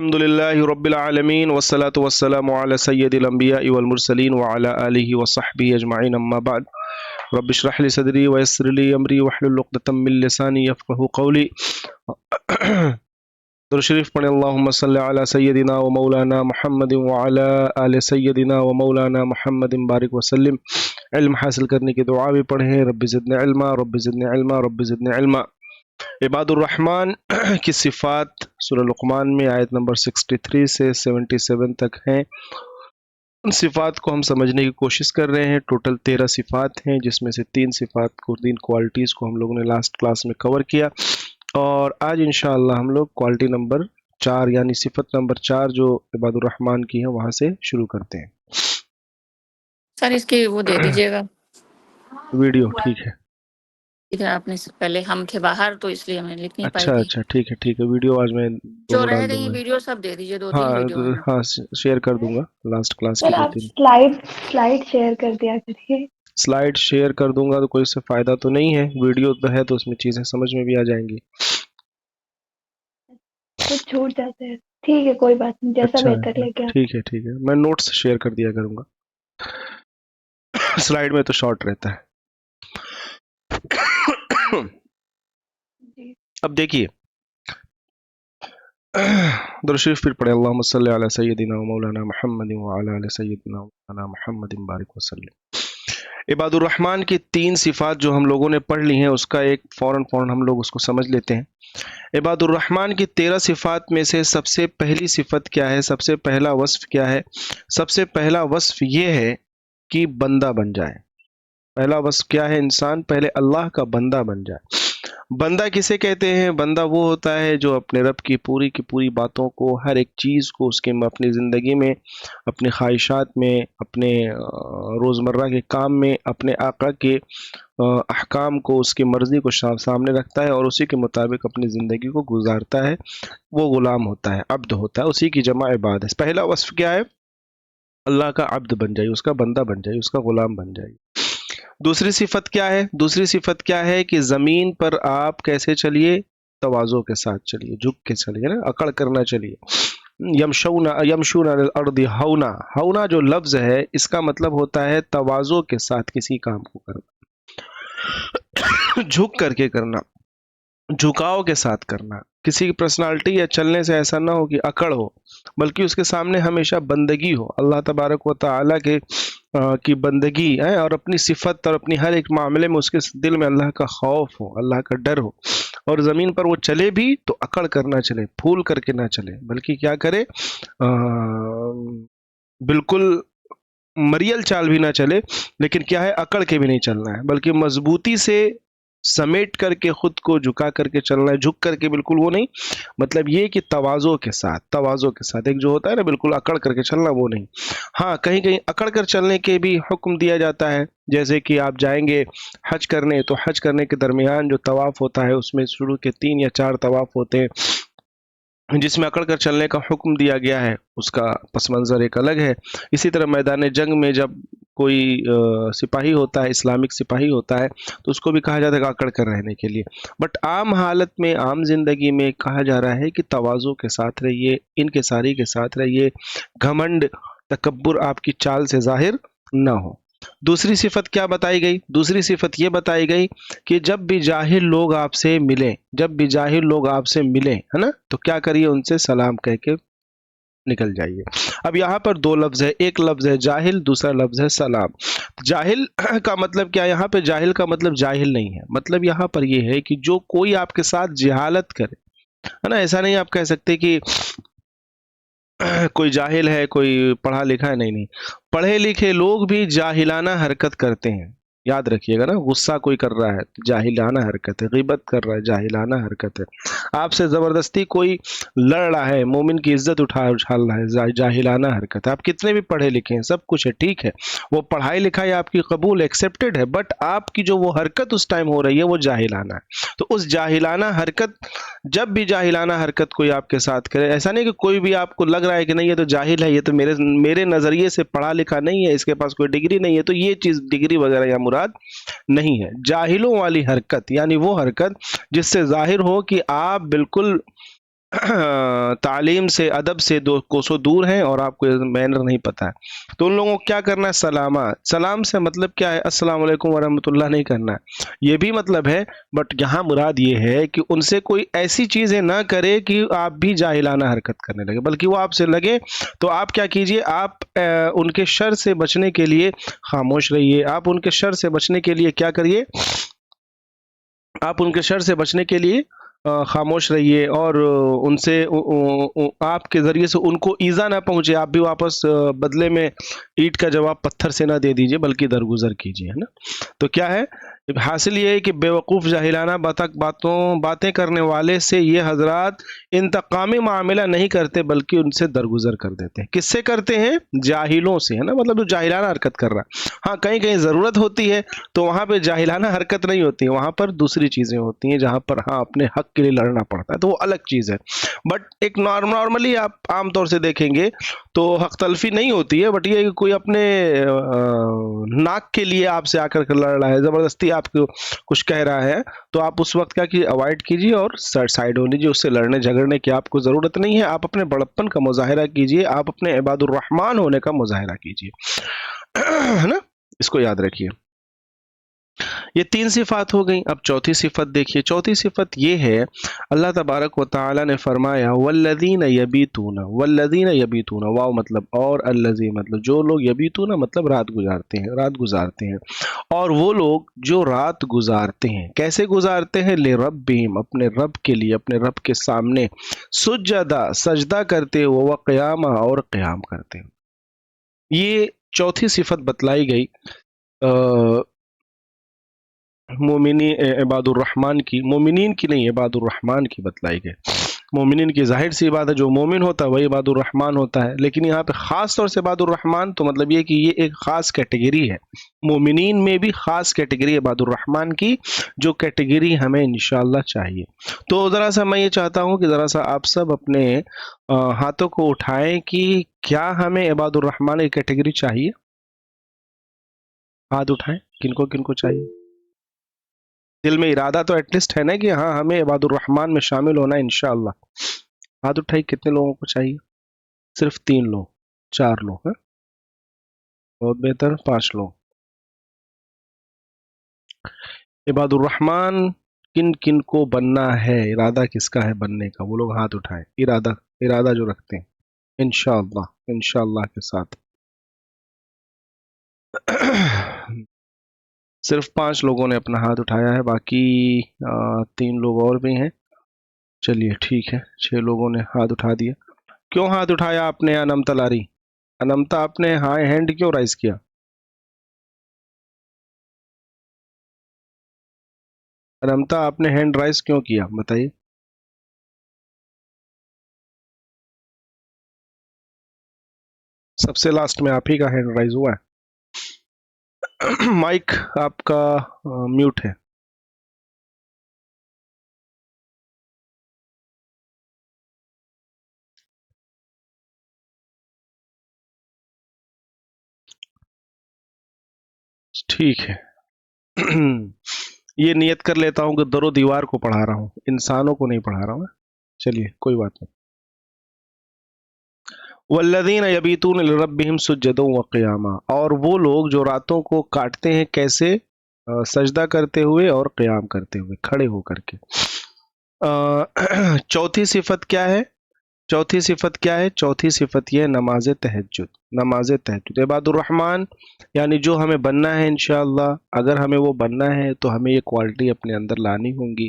الحمدللہ رب العالمین والصلاة والسلام علی سید الانبیاء والمرسلین وعلی آلہ وصحبہ اجمعین اما بعد رب اشرح لی صدری ویسر لی امری واحلل عقدۃ من لسانی یفقہوا قولی درود شریف پڑھیں اللہم صلی علی سیدنا و مولانا محمد وعلی آل سیدنا و مولانا محمد بارک وسلم۔ علم حاصل کرنے کی دعا بھی پڑھیں، رب زدنی علما رب زدنی علما رب زدنی علما۔ عباد الرحمن کی صفات سورہ لقمان میں آیت نمبر 63 سے 77 تک ہیں۔ ان صفات کو ہم سمجھنے کی کوشش کر رہے ہیں۔ ٹوٹل 13 صفات ہیں، جس میں سے 3 صفات کو، 3 کوالٹیز کو ہم لوگوں نے لاسٹ کلاس میں کور کیا، اور آج انشاءاللہ ہم لوگ کوالٹی نمبر 4 یعنی صفت نمبر 4 جو عباد الرحمن کی ہے وہاں سے شروع کرتے ہیں۔ سر اس کی وہ دے دیجیے گا ویڈیو ٹھیک ہے؟ ادھر آپ نے پہلے ہم تھے باہر تو اس لیے ہم نے لکھ نہیں پائی تھی۔ اچھا ٹھیک ہے ویڈیو آج میں جو دونوں رہ ڈال دوں گئی گا۔ ویڈیو سب دے دیجیے، 2-3 ویڈیو ہیں۔ ہاں شیئر کر دوں گا لاسٹ کلاس سر کی آپ 2-3 سلائیڈ شیئر کر دیا کریے۔ سلائیڈ شیئر کر دوں گا تو کوئی اس سے فائدہ تو نہیں ہے، ویڈیو تو ہے تو اس میں چیزیں سمجھ میں بھی آ جائیں گی۔ کچھ چھوٹ جاتے ہیں، ٹھیک ہے کوئی بات نہیں، جیسا اچھا بہتر لگے آپ۔ ٹھیک ہے میں نوٹس شیئر کر دیا کروں گا، سلائیڈ میں تو شارٹ رہتا ہے۔ جی اب دیکھیے درود شریف پھر پڑھے، اللہم صلی علی سیدنا و مولانا محمد وعلی آل سیدنا و مولانا محمد بارک وسلم۔ عباد الرحمن کی 3 صفات جو ہم لوگوں نے پڑھ لی ہیں، اس کا ایک فوراً ہم لوگ اس کو سمجھ لیتے ہیں۔ عباد الرحمن کی 13 صفات میں سے سب سے پہلی صفت کیا ہے؟ سب سے پہلا وصف کیا ہے؟ سب سے پہلا وصف یہ ہے کہ بندہ بن جائے۔ پہلا وصف کیا ہے؟ انسان پہلے اللہ کا بندہ بن جائے۔ بندہ کسے کہتے ہیں؟ بندہ وہ ہوتا ہے جو اپنے رب کی پوری باتوں کو، ہر ایک چیز کو اس کے اپنی زندگی میں، اپنی خواہشات میں، اپنے روزمرہ کے کام میں، اپنے آقا کے احکام کو، اس کی مرضی کو سامنے رکھتا ہے اور اسی کے مطابق اپنی زندگی کو گزارتا ہے۔ وہ غلام ہوتا ہے، عبد ہوتا ہے، اسی کی جمع عباد ہے۔ پہلا وصف کیا ہے؟ اللہ کا عبد بن جائے، اس کا بندہ بن جائے، اس کا غلام بن جائے۔ دوسری صفت کیا ہے؟ دوسری صفت کیا ہے کہ زمین پر آپ کیسے چلیے؟ تواضع کے ساتھ چلیے، جھک کے چلیے نا، اکڑ کرنا چلیے۔ یمشون علی الارض ہونا، ہونا جو لفظ ہے اس کا مطلب ہوتا ہے تواضع کے ساتھ کسی کام کو کرنا، جھک کر کے کرنا، جھکاؤ کے ساتھ کرنا۔ کسی کی پرسنالٹی یا چلنے سے ایسا نہ ہو کہ اکڑ ہو، بلکہ اس کے سامنے ہمیشہ بندگی ہو، اللہ تبارک و تعالیٰ کے کی بندگی ہے، اور اپنی صفت اور اپنی ہر ایک معاملے میں اس کے دل میں اللہ کا خوف ہو، اللہ کا ڈر ہو، اور زمین پر وہ چلے بھی تو اکڑ کر نہ چلے، پھول کر کے نہ چلے، بلکہ کیا کرے؟ بالکل مریل چال بھی نہ چلے، لیکن کیا ہے؟ اکڑ کے بھی نہیں چلنا ہے، بلکہ مضبوطی سے سمیٹ کر کے خود کو جھکا کر کے چلنا ہے، جھک کر کے بالکل وہ نہیں، مطلب یہ کہ تواضع کے ساتھ ایک جو ہوتا ہے نا بالکل اکڑ کر کے چلنا، وہ نہیں۔ ہاں کہیں اکڑ کر چلنے کے بھی حکم دیا جاتا ہے، جیسے کہ آپ جائیں گے حج کرنے تو حج کرنے کے درمیان جو طواف ہوتا ہے اس میں شروع کے 3 یا 4 طواف ہوتے ہیں جس میں اکڑ کر چلنے کا حکم دیا گیا ہے، اس کا پس منظر ایک الگ ہے۔ اسی طرح میدان جنگ میں جب کوئی سپاہی ہوتا ہے، اسلامک سپاہی ہوتا ہے، تو اس کو بھی کہا جاتا ہے کہ اکڑ کر رہنے کے لیے۔ بٹ عام حالت میں، عام زندگی میں کہا جا رہا ہے کہ تواضع کے ساتھ رہیے، انکساری کے ساتھ رہیے، گھمنڈ، تکبر آپ کی چال سے ظاہر نہ ہو۔ دوسری صفت کیا بتائی گئی؟ دوسری صفت یہ بتائی گئی کہ جب بھی جاہل لوگ آپ سے ملیں، ہے نا، تو کیا کریے؟ ان سے سلام کہہ کے نکل جائیے۔ اب یہاں پر 2 لفظ ہے، ایک لفظ ہے جاہل، دوسرا لفظ ہے سلام۔ جاہل کا مطلب کیا؟ یہاں پہ جاہل کا مطلب جاہل نہیں ہے، مطلب یہاں پر یہ ہے کہ جو کوئی آپ کے ساتھ جہالت کرے، ہے نا، ایسا نہیں آپ کہہ سکتے کہ کوئی جاہل ہے، کوئی پڑھا لکھا ہے، نہیں، پڑھے لکھے لوگ بھی جاہلانہ حرکت کرتے ہیں، یاد رکھیے گا نا۔ غصہ کوئی کر رہا ہے جاہلانہ حرکت ہے، غیبت کر رہا ہے جاہلانہ حرکت ہے، آپ سے زبردستی کوئی لڑ رہا ہے، مومن کی عزت اچھال رہا ہے، جاہلانہ حرکت ہے۔ آپ کتنے بھی پڑھے لکھے ہیں، سب کچھ ہے، ٹھیک ہے، وہ پڑھائی لکھائی آپ کی قبول ایکسیپٹڈ ہے، بٹ آپ کی جو وہ حرکت اس ٹائم ہو رہی ہے وہ جاہلانہ ہے۔ تو اس جاہلانہ حرکت، جب بھی جاہلانہ حرکت کوئی آپ کے ساتھ کرے، ایسا نہیں کہ کوئی بھی آپ کو لگ رہا ہے کہ نہیں یہ تو جاہل ہے، یہ تو میرے نظریے سے پڑھا لکھا نہیں ہے، اس کے پاس کوئی ڈگری نہیں ہے، تو یہ چیز ڈگری وغیرہ یا مراد نہیں ہے۔ جاہلوں والی حرکت یعنی وہ حرکت جس سے ظاہر ہو کہ آپ بالکل تعلیم سے ادب سے دو کوسوں دور ہیں اور آپ کو مینر نہیں پتہ ہے، تو ان لوگوں کو کیا کرنا ہے؟ سلام سے مطلب کیا ہے؟ السلام علیکم ورحمۃ اللہ نہیں کرنا ہے، یہ بھی مطلب ہے، بٹ یہاں مراد یہ ہے کہ ان سے کوئی ایسی چیزیں نہ کرے کہ آپ بھی جاہلانہ حرکت کرنے لگے، بلکہ وہ آپ سے لگے تو آپ کیا کیجئے، آپ ان کے شر سے بچنے کے لیے خاموش رہیے، آپ ان کے شر سے بچنے کے لیے کیا کریے، آپ ان کے شر سے بچنے کے لیے خاموش رہیے، اور ان سے آپ کے ذریعے سے ان کو ایزا نہ پہنچے، آپ بھی واپس بدلے میں اینٹ کا جواب پتھر سے نہ دے دیجئے بلکہ درگزر کیجئے، ہے نا؟ تو کیا ہے حاصل؟ یہ ہے کہ بیوقوف جاہلانہ باتیں کرنے والے سے یہ حضرات انتقامی معاملہ نہیں کرتے بلکہ ان سے درگزر کر دیتے ہیں۔ کس سے کرتے ہیں؟ جاہلوں سے، ہے نا؟ مطلب جو جاہلانہ حرکت کر رہا ہے، ہاں کہیں کہیں ضرورت ہوتی ہے تو وہاں پہ جاہلانہ حرکت نہیں ہوتی ہے، وہاں پر دوسری چیزیں ہوتی ہیں جہاں پر ہاں اپنے حق کے لیے لڑنا پڑتا ہے، تو وہ الگ چیز ہے۔ بٹ ایک نارملی آپ عام طور سے دیکھیں گے تو حق تلفی نہیں ہوتی ہے، بٹ یہ کہ کوئی اپنے ناک کے لیے آپ سے آ کر لڑ رہا ہے، زبردستی آپ کو کچھ کہہ رہا ہے، تو آپ اس وقت کیا کہ اوائڈ کیجیے اور سائڈ ہو لیجیے، اس سے لڑنے جھگڑنے کی آپ کو ضرورت نہیں ہے، آپ اپنے بڑپن کا مظاہرہ کیجیے، آپ اپنے عباد الرحمن ہونے کا مظاہرہ کیجیے، ہے نا؟ اس کو یاد رکھیے۔ یہ 3 صفات ہو گئیں، اب چوتھی صفت دیکھیے، چوتھی صفت یہ ہے، اللہ تبارک و تعالی نے فرمایا والذین یبیتون، والذین یبیتون، واو مطلب اور، الذی مطلب جو لوگ، یبیتون مطلب رات گزارتے ہیں، اور وہ لوگ جو رات گزارتے ہیں، کیسے گزارتے ہیں؟ لربہم، اپنے رب کے لیے، اپنے رب کے سامنے، سجدہ کرتے ہوئے، وقیاما، اور قیام کرتے ہیں۔ یہ چوتھی صفت بتلائی گئی مومنی عباد الرحمن کی، مومنین کی نہیں، عباد الرحمن کی بتلائی گئی۔ مومنین کی ظاہر سی بات ہے، جو مومن ہوتا ہے وہی عباد الرحمن ہوتا ہے، لیکن یہاں پہ خاص طور سے عباد الرحمن تو مطلب یہ کہ یہ ایک خاص کیٹیگری ہے، مومنین میں بھی خاص کیٹیگری عباد الرحمن کی، جو کیٹیگری ہمیں انشاءاللہ چاہیے۔ تو ذرا سا میں یہ چاہتا ہوں کہ ذرا سا آپ سب اپنے ہاتھوں کو اٹھائیں کہ کیا ہمیں عباد الرحمن کی کیٹیگری چاہیے؟ ہاتھ اٹھائیں، کن کو چاہیے؟ دل میں ارادہ تو ایٹ لیسٹ ہے نا کہ ہاں ہمیں عباد الرحمن میں شامل ہونا ہے انشاءاللہ۔ ہاتھ اٹھائی، کتنے لوگوں کو چاہیے؟ صرف 3 لوگ، 4 لوگ، ہیں بہت بہتر، 5 لوگ۔ عباد الرحمن کن کو بننا ہے، ارادہ کس کا ہے بننے کا؟ وہ لوگ ہاتھ اٹھائیں، ارادہ جو رکھتے ہیں انشاءاللہ کے ساتھ۔ صرف 5 لوگوں نے اپنا ہاتھ اٹھایا ہے، باقی 3 لوگ اور بھی ہیں۔ چلیے ٹھیک ہے، 6 لوگوں نے ہاتھ اٹھا دیا۔ کیوں ہاتھ اٹھایا آپ نے انمتا لاری؟ انمتا آپ نے ہاں ہینڈ کیوں رائز کیا؟ انمتا آپ نے ہینڈ رائز کیوں کیا بتائیے؟ سب سے لاسٹ میں آپ ہی کا ہینڈ رائز ہوا ہے۔ مائک آپ کا میوٹ ہے۔ ٹھیک ہے، یہ نیت کر لیتا ہوں کہ در و دیوار کو پڑھا رہا ہوں، انسانوں کو نہیں پڑھا رہا ہوں۔ چلیے کوئی بات نہیں۔ والذین یبیتون لربہم سجدا وقیاما، اور وہ لوگ جو راتوں کو کاٹتے ہیں کیسے؟ سجدہ کرتے ہوئے اور قیام کرتے ہوئے، کھڑے ہو کر کے۔ چوتھی صفت کیا ہے؟ چوتھی صفت یہ ہے نماز تہجد۔ عباد الرحمن یعنی جو ہمیں بننا ہے انشاءاللہ، اگر ہمیں وہ بننا ہے تو ہمیں یہ کوالٹی اپنے اندر لانی ہوں گی،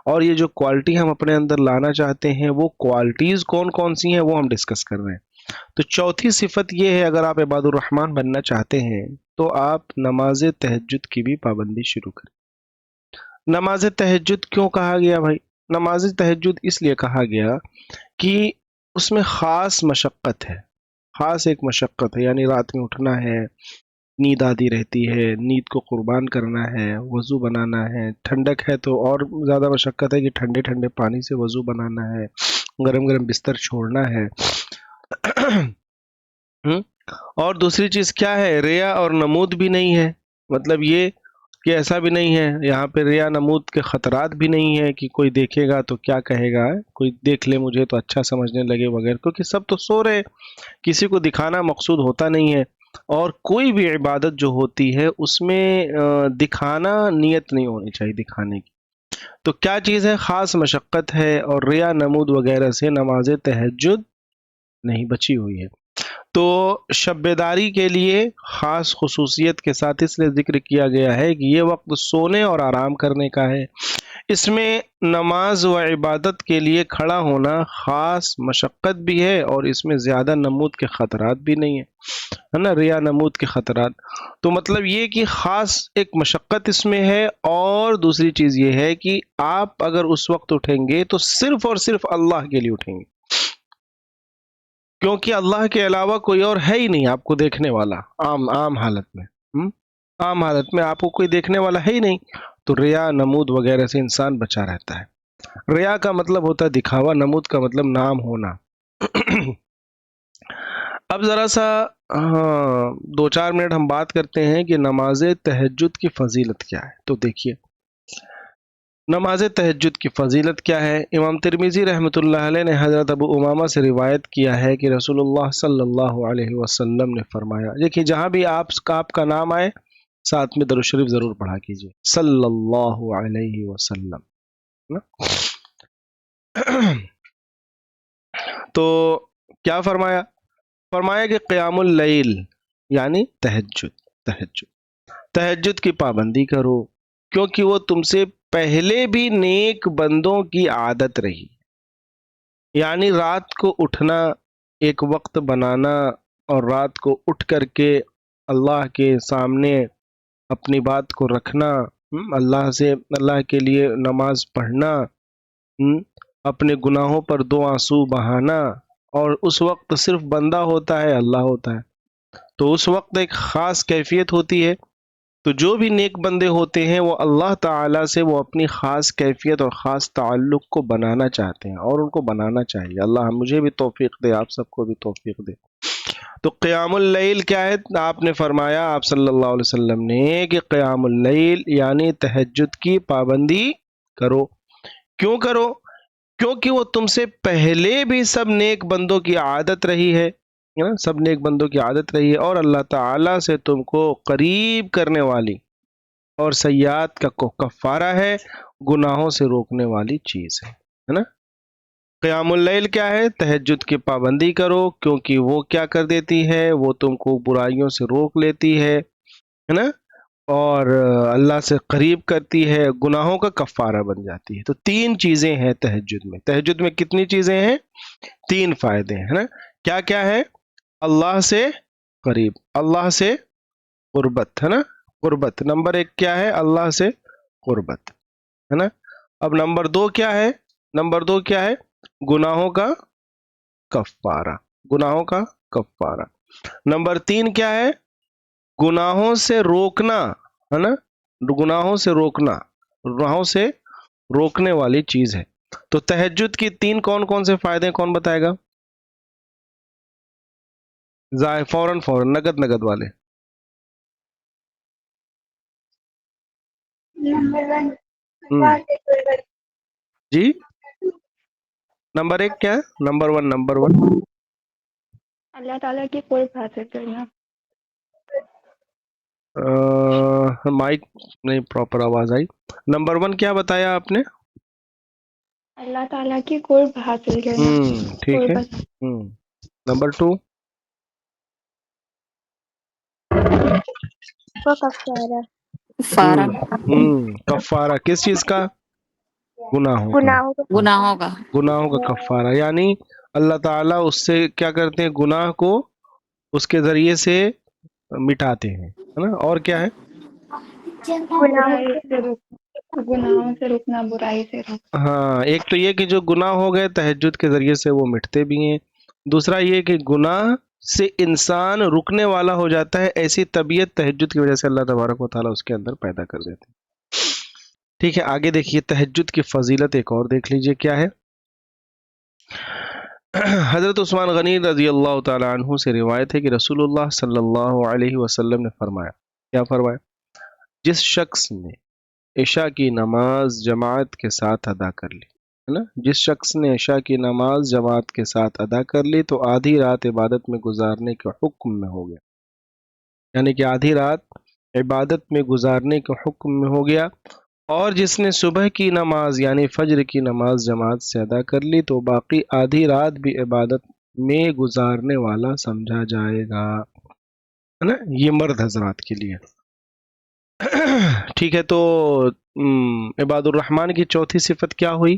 اور یہ جو کوالٹی ہم اپنے اندر لانا چاہتے ہیں وہ کوالٹیز کون سی ہیں وہ ہم ڈسکس کر رہے ہیں۔ تو چوتھی صفت یہ ہے، اگر آپ عباد الرحمن بننا چاہتے ہیں تو آپ نماز تہجد کی بھی پابندی شروع کریں۔ نماز تہجد کیوں کہا گیا بھائی؟ نماز تہجد اس لیے کہا گیا کہ اس میں خاص مشقت ہے، خاص ایک مشقت ہے، یعنی رات میں اٹھنا ہے، نیند آتی رہتی ہے، نیند کو قربان کرنا ہے، وضو بنانا ہے، ٹھنڈک ہے تو اور زیادہ مشقت ہے کہ ٹھنڈے ٹھنڈے پانی سے وضو بنانا ہے، گرم گرم بستر چھوڑنا ہے۔ اور دوسری چیز کیا ہے؟ ریا اور نمود بھی نہیں ہے، مطلب یہ کہ ایسا بھی نہیں ہے، یہاں پہ ریا نمود کے خطرات بھی نہیں ہے کہ کوئی دیکھے گا تو کیا کہے گا، کوئی دیکھ لے مجھے تو اچھا سمجھنے لگے وغیرہ، کیونکہ سب تو سو رہے، کسی کو دکھانا مقصود ہوتا نہیں ہے، اور کوئی بھی عبادت جو ہوتی ہے اس میں دکھانا نیت نہیں ہونی چاہیے دکھانے کی۔ تو کیا چیز ہے؟ خاص مشقت ہے، اور ریا نمود وغیرہ سے نماز تہجد نہیں بچی ہوئی ہے۔ تو شب بیداری کے لیے خاص خصوصیت کے ساتھ اس لیے ذکر کیا گیا ہے کہ یہ وقت سونے اور آرام کرنے کا ہے، اس میں نماز و عبادت کے لیے کھڑا ہونا خاص مشقت بھی ہے، اور اس میں زیادہ نمود کے خطرات بھی نہیں ہے نا، ریا نمود کے خطرات۔ تو مطلب یہ کہ خاص ایک مشقت اس میں ہے، اور دوسری چیز یہ ہے کہ آپ اگر اس وقت اٹھیں گے تو صرف اور صرف اللہ کے لیے اٹھیں گے، کیونکہ اللہ کے علاوہ کوئی اور ہے ہی نہیں آپ کو دیکھنے والا، عام حالت میں عام حالت میں آپ کو کوئی دیکھنے والا ہے ہی نہیں، تو ریا نمود وغیرہ سے انسان بچا رہتا ہے۔ ریا کا مطلب ہوتا ہے دکھاوا، نمود کا مطلب نام ہونا۔ اب ذرا سا 2-4 منٹ ہم بات کرتے ہیں کہ نماز تہجد کی فضیلت کیا ہے۔ تو دیکھیے نماز تہجد کی فضیلت کیا ہے۔ امام ترمذی رحمۃ اللہ علیہ نے حضرت ابو امامہ سے روایت کیا ہے کہ رسول اللہ صلی اللہ علیہ وسلم نے فرمایا، دیکھیے جہاں بھی آپ کا نام آئے ساتھ میں درود شریف ضرور پڑھا کیجیے، صلی اللہ علیہ وسلم۔ تو کیا فرمایا؟ فرمایا کہ قیام اللیل یعنی تہجد کی پابندی کرو، کیونکہ وہ تم سے پہلے بھی نیک بندوں کی عادت رہی، یعنی رات کو اٹھنا، ایک وقت بنانا، اور رات کو اٹھ کر کے اللہ کے سامنے اپنی بات کو رکھنا، اللہ کے لیے نماز پڑھنا، اپنے گناہوں پر 2 آنسو بہانا، اور اس وقت صرف بندہ ہوتا ہے، اللہ ہوتا ہے، تو اس وقت ایک خاص کیفیت ہوتی ہے۔ تو جو بھی نیک بندے ہوتے ہیں وہ اللہ تعالیٰ سے وہ اپنی خاص کیفیت اور خاص تعلق کو بنانا چاہتے ہیں، اور ان کو بنانا چاہیے۔ اللہ مجھے بھی توفیق دے، آپ سب کو بھی توفیق دے۔ تو قیام اللیل کیا ہے؟ آپ نے فرمایا، آپ صلی اللہ علیہ وسلم نے، کہ قیام اللیل یعنی تہجد کی پابندی کرو۔ کیوں کرو؟ کیونکہ وہ تم سے پہلے بھی سب نیک بندوں کی عادت رہی ہے، سب نیک بندوں کی عادت رہی ہے، اور اللہ تعالیٰ سے تم کو قریب کرنے والی اور سیئات کا کفارہ ہے، گناہوں سے روکنے والی چیز ہے نا۔ قیام اللیل کیا ہے؟ تہجد کی پابندی کرو، کیونکہ وہ کیا کر دیتی ہے؟ وہ تم کو برائیوں سے روک لیتی ہے نا، اور اللہ سے قریب کرتی ہے، گناہوں کا کفارہ بن جاتی ہے۔ تو 3 چیزیں ہیں تہجد میں۔ تہجد میں کتنی چیزیں ہیں؟ 3 فائدے ہیں نا۔ کیا کیا ہے؟ اللہ سے قریب، اللہ سے قربت ہے نا، قربت۔ نمبر 1 کیا ہے؟ اللہ سے قربت ہے نا۔ اب نمبر 2 کیا ہے؟ نمبر 2 کیا ہے؟ گناہوں کا کفارہ، گناہوں کا کفارہ۔ نمبر 3 کیا ہے؟ گناہوں سے روکنا ہے نا، گناہوں سے روکنا، گناہوں سے روکنے والی چیز ہے۔ تو تہجد کی 3 کون سے فائدے کون بتائے گا؟ فوراً نگد والے۔ جی نمبر 1 کیا ہے؟ نمبر 1 اللہ تعالیٰ کی قرب حاصل کرنا۔ مائک نہیں پراپر آواز آئی۔ نمبر 1 کیا بتایا آپ نے؟ اللہ تعالیٰ کی قرب حاصل کرنا، ٹھیک ہے۔ قربت۔ نمبر 2 کفارہ، فارا کفارہ کس چیز کا؟ گناہوں کا، گناہوں کا۔ گناہوں کا کفارہ، یعنی اللہ تعالیٰ اس سے کیا کرتے ہیں؟ گناہ کو اس کے ذریعے سے مٹاتے ہیں ہے نا۔ اور کیا ہے؟ گناہوں سے رکنا، برائی سے رکنا۔ ہاں، ایک تو یہ کہ جو گناہ ہو گئے تہجد کے ذریعے سے وہ مٹتے بھی ہیں، دوسرا یہ کہ گناہ سے انسان رکنے والا ہو جاتا ہے، ایسی طبیعت تہجد کی وجہ سے اللہ تبارک و تعالیٰ اس کے اندر پیدا کر دیتے ہیں۔ ٹھیک ہے، آگے دیکھیے تہجد کی فضیلت ایک اور دیکھ لیجئے کیا ہے۔ حضرت عثمان غنی رضی اللہ تعالی عنہ سے روایت ہے کہ رسول اللہ صلی اللہ علیہ وسلم نے فرمایا، کیا فرمایا؟ جس شخص نے عشاء کی نماز جماعت کے ساتھ ادا کر لی، ہے نا، جس شخص نے عشاء کی نماز جماعت کے ساتھ ادا کر لی تو آدھی رات عبادت میں گزارنے کے حکم میں ہو گیا، یعنی کہ آدھی رات عبادت میں گزارنے کے حکم میں ہو گیا۔ اور جس نے صبح کی نماز یعنی فجر کی نماز جماعت سے ادا کر لی تو باقی آدھی رات بھی عبادت میں گزارنے والا سمجھا جائے گا، ہے نا، یہ مرد حضرات کے لیے۔ ٹھیک ہے، تو عباد الرحمن کی چوتھی صفت کیا ہوئی؟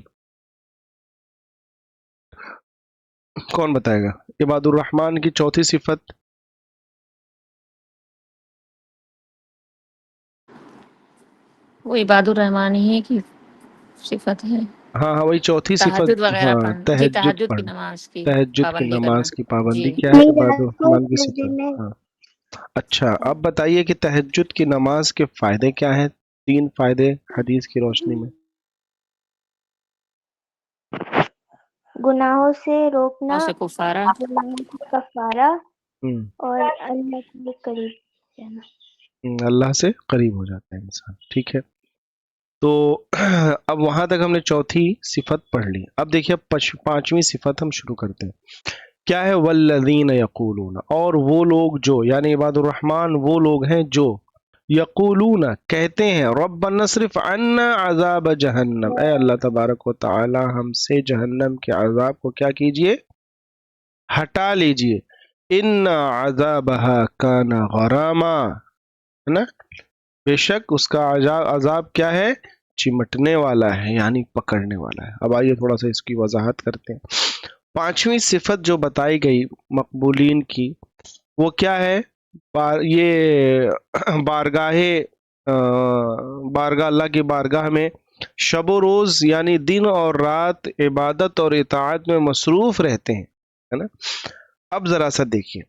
کون بتائے گا عباد الرحمن کی چوتھی صفت؟ وہ عباد الرحمان ہی کی صفت ہے، ہاں ہاں، وہی چوتھی صفت، تہجد وغیرہ ہاں، پڑھنا جی، تہجد تہجد کی پڑھنا، نماز کی تہجد کی پابندی کرنا نماز کی پابندی جی۔ کیا ہے؟ عباد الرحمن کی صفت، ہاں۔ اچھا، اب بتائیے کہ تہجد کی نماز کے فائدے کیا ہیں؟ 3 فائدے حدیث کی روشنی میں۔ گناہوں سے روکنا، سے کفارہ، گناہوں کا کفارہ، ہم، اور اللہ کے قریب جانا۔ اللہ سے قریب ہو جاتا ہے انسان، ٹھیک ہے۔ تو اب وہاں تک ہم نے چوتھی صفت پڑھ لی، اب دیکھیے پانچویں صفت ہم شروع کرتے ہیں۔ کیا ہے؟ والذین یقولون، اور وہ لوگ جو، یعنی عباد الرحمن وہ لوگ ہیں جو یقولون کہتے ہیں، ربنا اصرف عنا عذاب جہنم، اے اللہ تبارک و تعالی ہم سے جہنم کے عذاب کو کیا کیجئے؟ ہٹا لیجئے، ان عذابها کان غراما، ہے نا، بے شک اس کا عذاب کیا ہے؟ چمٹنے والا ہے، یعنی پکڑنے والا ہے۔ اب آئیے تھوڑا سا اس کی وضاحت کرتے ہیں۔ پانچویں صفت جو بتائی گئی مقبولین کی، وہ کیا ہے؟ یہ بارگاہ اللہ کی بارگاہ میں شب و روز یعنی دن اور رات عبادت اور اطاعت میں مصروف رہتے ہیں، ہے نا۔ اب ذرا سا دیکھیے،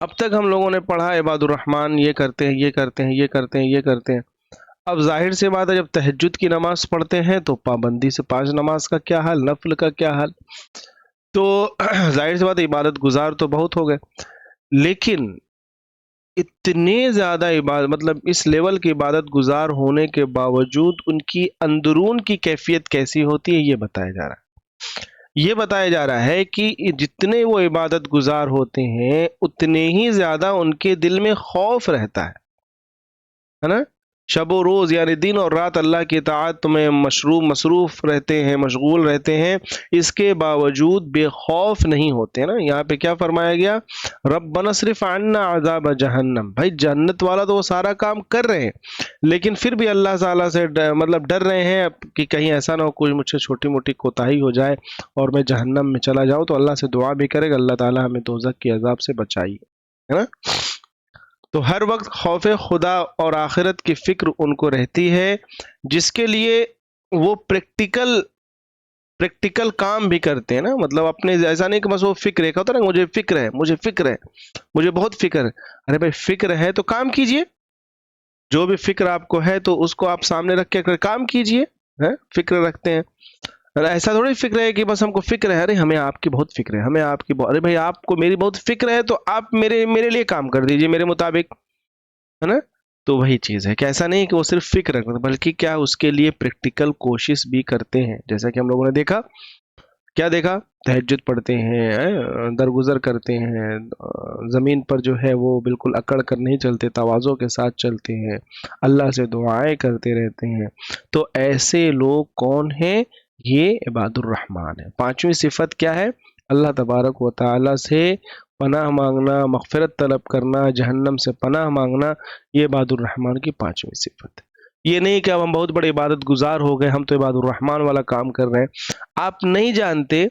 اب تک ہم لوگوں نے پڑھا عباد الرحمن یہ کرتے ہیں، یہ کرتے ہیں، یہ کرتے ہیں، یہ کرتے ہیں۔ اب ظاہر سی بات ہے جب تہجد کی نماز پڑھتے ہیں تو پابندی سے 5 نماز کا کیا حال، نفل کا کیا حال؟ تو ظاہر سی بات ہے عبادت گزار تو بہت ہو گئے، لیکن اتنے زیادہ عبادت، مطلب اس لیول کی عبادت گزار ہونے کے باوجود ان کی اندرون کی کیفیت کیسی ہوتی ہے، یہ بتایا جا رہا ہے۔ یہ بتایا جا رہا ہے کہ جتنے وہ عبادت گزار ہوتے ہیں اتنے ہی زیادہ ان کے دل میں خوف رہتا ہے نا۔ شب و روز یعنی دن اور رات اللہ کی اطاعت میں مصروف رہتے ہیں، مشغول رہتے ہیں، اس کے باوجود بے خوف نہیں ہوتے نا۔ یہاں پہ کیا فرمایا گیا؟ ربنا اصرف عنا عذاب جہنم، بھائی جنت والا تو وہ سارا کام کر رہے ہیں، لیکن پھر بھی اللہ تعالیٰ سے مطلب ڈر رہے ہیں کہ کہیں ایسا نہ ہو کوئی مجھ سے چھوٹی موٹی کوتاہی ہو جائے اور میں جہنم میں چلا جاؤں، تو اللہ سے دعا بھی کرے گا اللہ تعالیٰ ہمیں دوزخ کے عذاب سے بچائیے، ہے نا۔ تو ہر وقت خوف خدا اور آخرت کی فکر ان کو رہتی ہے، جس کے لیے وہ پریکٹیکل کام بھی کرتے ہیں نا، مطلب اپنے ایسا نہیں کہ بس وہ فکر ہے، کہتا نا مجھے فکر ہے، مجھے بہت فکر ہے۔ ارے بھائی فکر ہے تو کام کیجئے، جو بھی فکر آپ کو ہے تو اس کو آپ سامنے رکھ کے کام کیجئے، فکر رکھتے ہیں۔ ایسا تھوڑی فکر ہے کہ بس ہم کو فکر ہے، ارے ہمیں آپ کی بہت فکر ہے، ہمیں آپ کی ارے بھائی آپ کو میری بہت فکر ہے تو آپ میرے لیے کام کر دیجئے میرے مطابق، ہے نا۔ تو وہی چیز ہے کہ ایسا نہیں کہ وہ صرف فکر رکھتے بلکہ کیا اس کے لیے پریکٹیکل کوشش بھی کرتے ہیں، جیسا کہ ہم لوگوں نے دیکھا، کیا دیکھا؟ تہجد پڑھتے ہیں، درگزر کرتے ہیں، زمین پر جو ہے وہ بالکل اکڑ کر نہیں چلتے، تواضع کے ساتھ چلتے ہیں، اللہ سے دعائیں کرتے رہتے ہیں۔ تو ایسے لوگ کون ہیں؟ یہ عباد الرحمن ہے۔ پانچویں صفت کیا ہے؟ اللہ تبارک و تعالی سے پناہ مانگنا، مغفرت طلب کرنا، جہنم سے پناہ مانگنا، یہ عباد الرحمن کی پانچویں صفت ہے۔ یہ نہیں کہ اب ہم بہت بڑے عبادت گزار ہو گئے، ہم تو عباد الرحمن والا کام کر رہے ہیں۔ آپ نہیں جانتے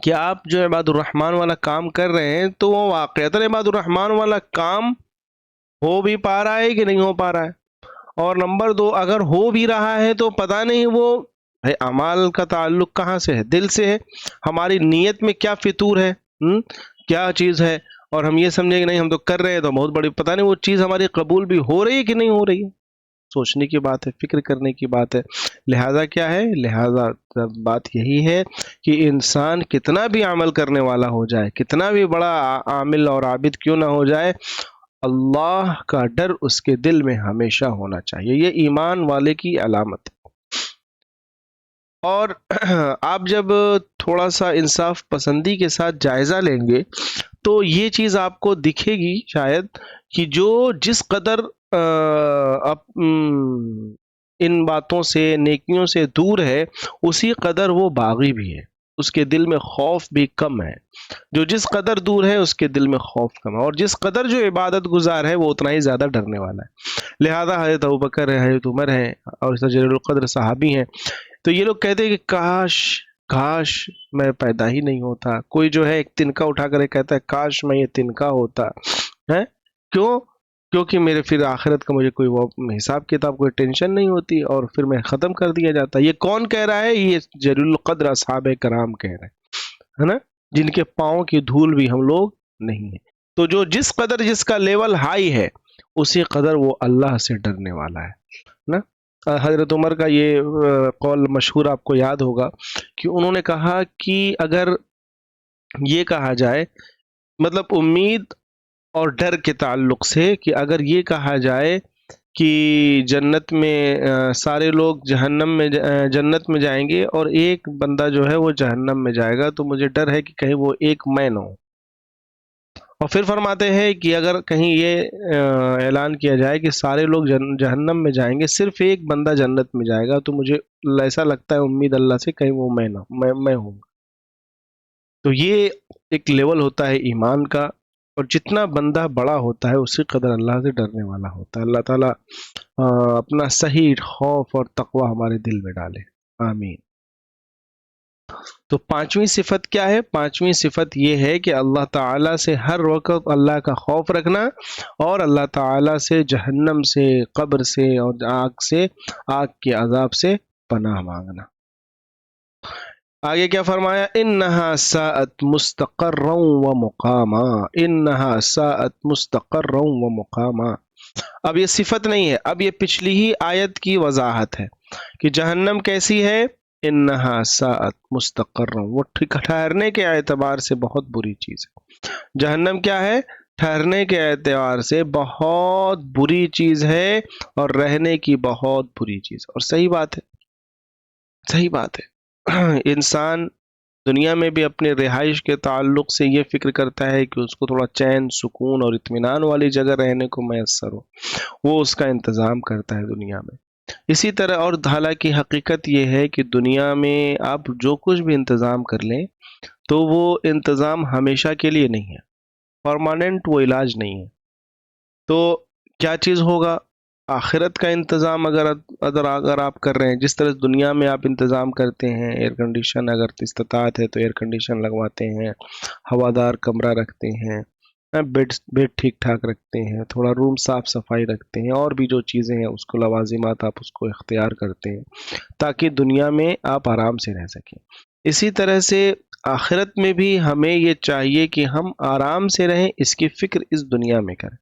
کہ آپ جو عباد الرحمن والا کام کر رہے ہیں تو وہ واقعتاً عباد الرحمن والا کام ہو بھی پا رہا ہے کہ نہیں ہو پا رہا ہے، اور نمبر 2 اگر ہو بھی رہا ہے تو پتہ نہیں وہ اعمال کا تعلق کہاں سے ہے، دل سے ہے، ہماری نیت میں کیا فطور ہے، کیا چیز ہے، اور ہم یہ سمجھیں کہ نہیں ہم تو کر رہے ہیں تو بہت بڑی، پتہ نہیں وہ چیز ہماری قبول بھی ہو رہی ہے کہ نہیں ہو رہی ہے۔ سوچنے کی بات ہے، فکر کرنے کی بات ہے۔ لہذا کیا ہے؟ لہذا بات یہی ہے کہ انسان کتنا بھی عمل کرنے والا ہو جائے، کتنا بھی بڑا عامل اور عابد کیوں نہ ہو جائے، اللہ کا ڈر اس کے دل میں ہمیشہ ہونا چاہیے. یہ ایمان والے کی علامت ہے. اور آپ جب تھوڑا سا انصاف پسندی کے ساتھ جائزہ لیں گے تو یہ چیز آپ کو دکھے گی شاید کہ جو جس قدر ان باتوں سے نیکیوں سے دور ہے اسی قدر وہ باغی بھی ہے، اس کے دل میں خوف بھی کم ہے. جو جس قدر دور ہے اس کے دل میں خوف کم ہے، اور جس قدر جو عبادت گزار ہے وہ اتنا ہی زیادہ ڈرنے والا ہے. لہذا حضرت ابوبکر ہے، حضرت عمر ہیں، اور جلیل القدر صحابی ہیں، تو یہ لوگ کہتے ہیں کہ کاش میں پیدا ہی نہیں ہوتا. کوئی جو ہے ایک تنکا اٹھا کر کہتا ہے کاش میں یہ تنکا ہوتا ہے. کیوں؟ کیونکہ میرے پھر آخرت کا مجھے کوئی حساب کتاب کوئی ٹینشن نہیں ہوتی اور پھر میں ختم کر دیا جاتا. یہ کون کہہ رہا ہے؟ یہ جلیل القدر اصحاب کرام کہہ رہے ہیں، ہے نا، جن کے پاؤں کی دھول بھی ہم لوگ نہیں ہیں. تو جو جس قدر جس کا لیول ہائی ہے اسی قدر وہ اللہ سے ڈرنے والا ہے نا. حضرت عمر کا یہ قول مشہور آپ کو یاد ہوگا کہ انہوں نے کہا کہ اگر یہ کہا جائے، مطلب امید اور ڈر کے تعلق سے، کہ اگر یہ کہا جائے کہ جنت میں سارے لوگ جنت میں جائیں گے اور ایک بندہ جو ہے وہ جہنم میں جائے گا، تو مجھے ڈر ہے کہ کہیں وہ ایک میں نہ ہو. اور پھر فرماتے ہیں کہ اگر کہیں یہ اعلان کیا جائے کہ سارے لوگ جہنم میں جائیں گے، صرف ایک بندہ جنت میں جائے گا، تو مجھے ایسا لگتا ہے امید اللہ سے کہیں وہ میں ہوں. تو یہ ایک لیول ہوتا ہے ایمان کا، اور جتنا بندہ بڑا ہوتا ہے اسی قدر اللہ سے ڈرنے والا ہوتا ہے. اللہ تعالیٰ اپنا صحیح خوف اور تقوی ہمارے دل میں ڈالے، آمین. تو پانچویں صفت کیا ہے؟ پانچویں صفت یہ ہے کہ اللہ تعالیٰ سے ہر وقت اللہ کا خوف رکھنا، اور اللہ تعالیٰ سے جہنم سے، قبر سے اور آگ کے عذاب سے پناہ مانگنا. آگے کیا فرمایا؟ انہا ساءت مستقرا و مقاما، انہا ساءت مستقرا و مقاما. اب یہ صفت نہیں ہے، اب یہ پچھلی ہی آیت کی وضاحت ہے کہ جہنم کیسی ہے. انہا ساءت مستقرا، وہ ٹھہرنے کے اعتبار سے بہت بری چیز ہے. جہنم کیا ہے؟ ٹھہرنے کے اعتبار سے بہت بری چیز ہے، اور رہنے کی بہت بری چیز. اور صحیح بات ہے، صحیح بات ہے. انسان دنیا میں بھی اپنے رہائش کے تعلق سے یہ فکر کرتا ہے کہ اس کو تھوڑا چین، سکون اور اطمینان والی جگہ رہنے کو میسر ہو، وہ اس کا انتظام کرتا ہے دنیا میں. اسی طرح، اور حالانکہ حقیقت یہ ہے کہ دنیا میں آپ جو کچھ بھی انتظام کر لیں تو وہ انتظام ہمیشہ کے لیے نہیں ہے، پرماننٹ وہ علاج نہیں ہے. تو کیا چیز ہوگا؟ آخرت کا انتظام اگر آپ کر رہے ہیں، جس طرح دنیا میں آپ انتظام کرتے ہیں، ایئر کنڈیشن اگر استطاعت ہے تو ایئر کنڈیشن لگواتے ہیں، ہوادار کمرہ رکھتے ہیں، بیڈ ٹھیک ٹھاک رکھتے ہیں، تھوڑا روم صاف صفائی رکھتے ہیں، اور بھی جو چیزیں ہیں اس کو لوازمات آپ اس کو اختیار کرتے ہیں تاکہ دنیا میں آپ آرام سے رہ سکیں. اسی طرح سے آخرت میں بھی ہمیں یہ چاہیے کہ ہم آرام سے رہیں، اس کی فکر اس دنیا میں کریں.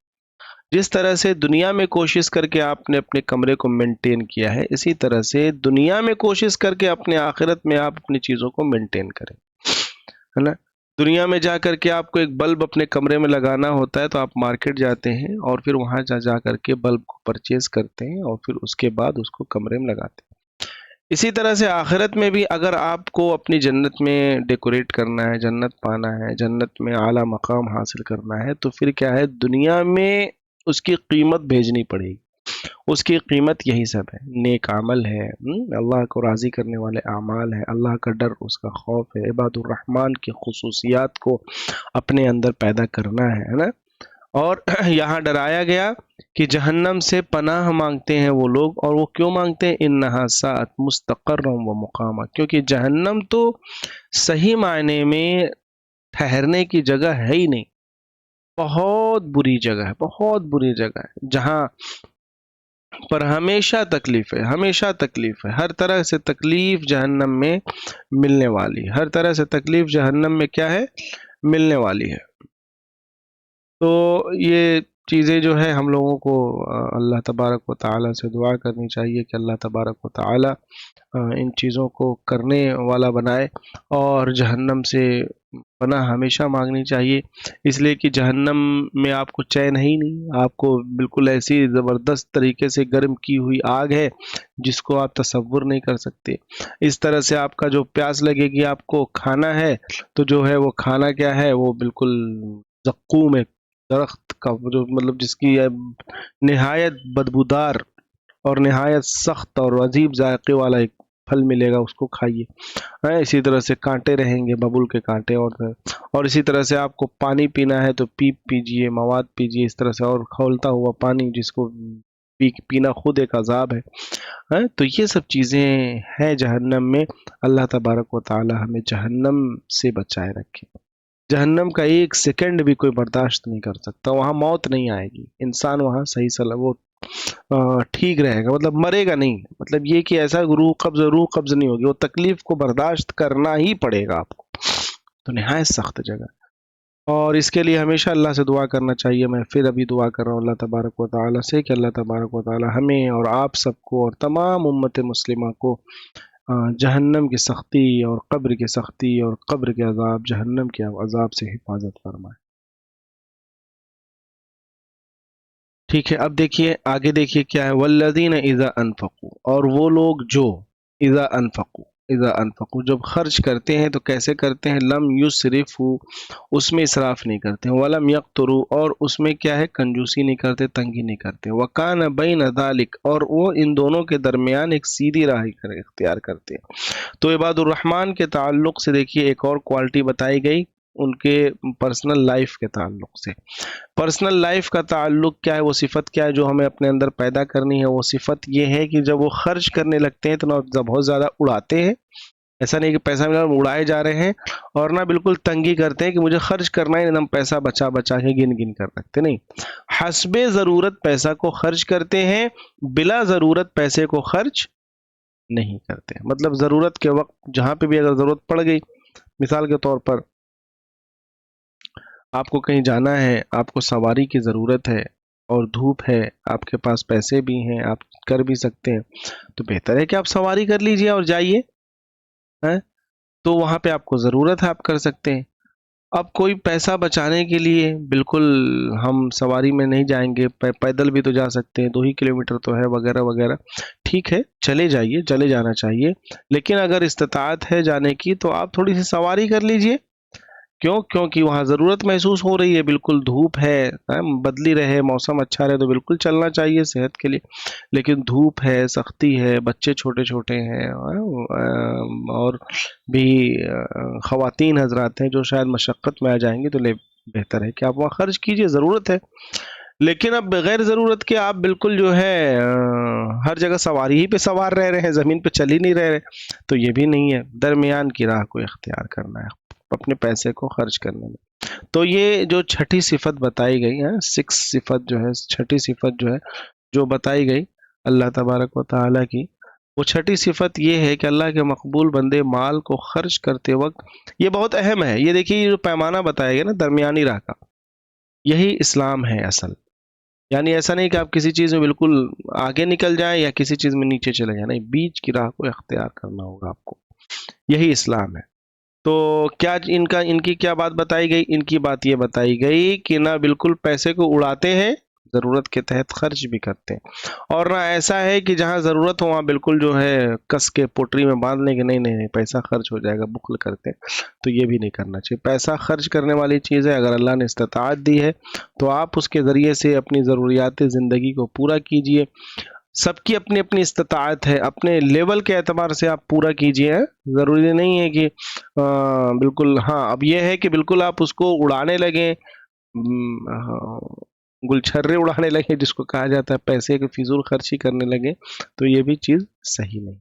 جس طرح سے دنیا میں کوشش کر کے آپ نے اپنے کمرے کو مینٹین کیا ہے، اسی طرح سے دنیا میں کوشش کر کے اپنے آخرت میں آپ اپنی چیزوں کو مینٹین کریں، ہے نا. دنیا میں جا کر کے آپ کو ایک بلب اپنے کمرے میں لگانا ہوتا ہے تو آپ مارکیٹ جاتے ہیں اور پھر وہاں جا کر کے بلب کو پرچیز کرتے ہیں اور پھر اس کے بعد اس کو کمرے میں لگاتے ہیں. اسی طرح سے آخرت میں بھی اگر آپ کو اپنی جنت میں ڈیکوریٹ کرنا ہے، جنت پانا ہے، جنت میں اعلیٰ مقام حاصل کرنا ہے، تو پھر کیا ہے، دنیا میں اس کی قیمت بھیجنی پڑے گی. اس کی قیمت یہی سب ہے، نیک عمل ہے، اللہ کو راضی کرنے والے اعمال ہے، اللہ کا ڈر، اس کا خوف ہے، عباد الرحمن کی خصوصیات کو اپنے اندر پیدا کرنا ہے نا. اور یہاں ڈرایا گیا کہ جہنم سے پناہ مانگتے ہیں وہ لوگ، اور وہ کیوں مانگتے ہیں؟ انہا ساعت مستقرا و مقاما، کیونکہ جہنم تو صحیح معنی میں ٹھہرنے کی جگہ ہے ہی نہیں، بہت بری جگہ ہے، بہت بری جگہ ہے، جہاں پر ہمیشہ تکلیف ہے، ہمیشہ تکلیف ہے. ہر طرح سے تکلیف جہنم میں ملنے والی ہے، ہر طرح سے تکلیف جہنم میں کیا ہے؟ ملنے والی ہے. تو یہ چیزیں جو ہے ہم لوگوں کو اللہ تبارک و تعالیٰ سے دعا کرنی چاہیے کہ اللہ تبارک و تعالیٰ ان چیزوں کو کرنے والا بنائے اور جہنم سے پناہ ہمیشہ مانگنی چاہیے، اس لیے کہ جہنم میں آپ کو چین ہے ہی نہیں، آپ کو بالکل ایسی زبردست طریقے سے گرم کی ہوئی آگ ہے جس کو آپ تصور نہیں کر سکتے۔ اس طرح سے آپ کا جو پیاس لگے گی، آپ کو کھانا ہے تو جو ہے وہ کھانا کیا ہے، وہ بالکل زقوم ہے، درخت کا جو مطلب جس کی نہایت بدبودار اور نہایت سخت اور عجیب ذائقے والا ایک پھل ملے گا، اس کو کھائیے۔ اسی طرح سے کانٹے رہیں گے، ببول کے کانٹے، اور اسی طرح سے آپ کو پانی پینا ہے تو پیجئے، مواد پیجئے اس طرح سے، اور کھولتا ہوا پانی جس کو پینا خود ایک عذاب ہے۔ تو یہ سب چیزیں ہیں جہنم میں۔ اللہ تبارک و تعالی ہمیں جہنم سے بچائے رکھے۔ جہنم کا ایک سیکنڈ بھی کوئی برداشت نہیں کر سکتا، وہاں موت نہیں آئے گی، انسان وہاں صحیح سلام وہ ٹھیک رہے گا، مطلب مرے گا نہیں، مطلب یہ کہ ایسا روح قبض نہیں ہوگی، وہ تکلیف کو برداشت کرنا ہی پڑے گا آپ کو، تو نہایت سخت جگہ۔ اور اس کے لیے ہمیشہ اللہ سے دعا کرنا چاہیے۔ میں پھر ابھی دعا کر رہا ہوں اللہ تبارک و تعالی سے کہ اللہ تبارک و تعالی ہمیں اور آپ سب کو اور تمام امت مسلمہ کو جہنم کی سختی اور قبر کی سختی اور قبر کے عذاب، جہنم کے عذاب سے حفاظت فرمائے۔ ٹھیک ہے، اب دیکھیے آگے، دیکھیے کیا ہے، والذین اذا انفقوا، اور وہ لوگ جو اذا انفقوا جب خرچ کرتے ہیں تو کیسے کرتے ہیں، لم یسرفوا اس میں اسراف نہیں کرتے ہیں، ولم یقتروا اور اس میں کیا ہے کنجوسی نہیں کرتے، تنگی نہیں کرتے، وکان بین ذلک اور وہ ان دونوں کے درمیان ایک سیدھی راہ اختیار کرتے ہیں۔ تو عباد الرحمن کے تعلق سے دیکھیے ایک اور کوالٹی بتائی گئی ان کے پرسنل لائف کے تعلق سے۔ پرسنل لائف کا تعلق کیا ہے، وہ صفت کیا ہے جو ہمیں اپنے اندر پیدا کرنی ہے، وہ صفت یہ ہے کہ جب وہ خرچ کرنے لگتے ہیں تو نہ بہت زیادہ اڑاتے ہیں، ایسا نہیں کہ پیسہ ملا اڑائے جا رہے ہیں، اور نہ بالکل تنگی کرتے ہیں کہ مجھے خرچ کرنا ہے، ہم پیسہ بچا بچا کے گن کر رکھتے نہیں، حسب ضرورت پیسہ کو خرچ کرتے ہیں، بلا ضرورت پیسے کو خرچ نہیں کرتے۔ مطلب ضرورت کے وقت جہاں پہ بھی اگر ضرورت پڑ گئی، مثال کے طور پر آپ کو کہیں جانا ہے، آپ کو سواری کی ضرورت ہے اور دھوپ ہے، آپ کے پاس پیسے بھی ہیں، آپ کر بھی سکتے ہیں، تو بہتر ہے کہ آپ سواری کر لیجئے اور جائیے، تو وہاں پہ آپ کو ضرورت ہے، آپ کر سکتے ہیں۔ اب کوئی پیسہ بچانے کے لیے بالکل ہم سواری میں نہیں جائیں گے، پیدل بھی تو جا سکتے ہیں، 2 ہی کلومیٹر تو ہے وغیرہ وغیرہ، ٹھیک ہے چلے جائیے، چلے جانا چاہیے، لیکن اگر استطاعت ہے جانے کی تو آپ تھوڑی سی سواری کر لیجئے۔ کیونکہ وہاں ضرورت محسوس ہو رہی ہے، بالکل دھوپ ہے، بدلی رہے، موسم اچھا رہے تو بالکل چلنا چاہیے صحت کے لیے، لیکن دھوپ ہے، سختی ہے، بچے چھوٹے چھوٹے ہیں، اور بھی خواتین حضرات ہیں جو شاید مشقت میں آ جائیں گے، تو بہتر ہے کہ آپ وہاں خرچ کیجئے، ضرورت ہے۔ لیکن اب بغیر ضرورت کے آپ بالکل جو ہے ہر جگہ سواری ہی پہ سوار رہ رہے ہیں، زمین پہ چل ہی نہیں رہے، تو یہ بھی نہیں ہے، درمیان کی راہ کو اختیار کرنا ہے اپنے پیسے کو خرچ کرنے میں۔ تو یہ جو چھٹی صفت بتائی گئی ہے، 6 صفت جو ہے، چھٹی صفت جو ہے جو بتائی گئی اللہ تبارک و تعالی کی، وہ چھٹی صفت یہ ہے کہ اللہ کے مقبول بندے مال کو خرچ کرتے وقت، یہ بہت اہم ہے، یہ دیکھیے یہ جو پیمانہ بتایا گیا نا درمیانی راہ کا، یہی اسلام ہے اصل۔ یعنی ایسا نہیں کہ آپ کسی چیز میں بالکل آگے نکل جائیں یا کسی چیز میں نیچے چلے جائیں، نہیں، بیچ کی راہ کو اختیار کرنا ہوگا آپ کو، یہی اسلام ہے۔ تو کیا ان کی کیا بات بتائی گئی، ان کی بات یہ بتائی گئی کہ نہ بالکل پیسے کو اڑاتے ہیں، ضرورت کے تحت خرچ بھی کرتے ہیں، اور نہ ایسا ہے کہ جہاں ضرورت ہو وہاں بالکل جو ہے کس کے پوٹری میں باندھنے کے، نہیں پیسہ خرچ ہو جائے گا، بخل کرتے ہیں، تو یہ بھی نہیں کرنا چاہیے۔ پیسہ خرچ کرنے والی چیز ہے، اگر اللہ نے استطاعت دی ہے تو آپ اس کے ذریعے سے اپنی ضروریات زندگی کو پورا کیجئے۔ سب کی اپنی اپنی استطاعت ہے، اپنے لیول کے اعتبار سے آپ پورا کیجئے، ضروری نہیں ہے کہ بالکل، ہاں اب یہ ہے کہ بالکل آپ اس کو اڑانے لگیں، گلچھرے اڑانے لگے جس کو کہا جاتا ہے، پیسے کی فضول خرچی کرنے لگے، تو یہ بھی چیز صحیح نہیں۔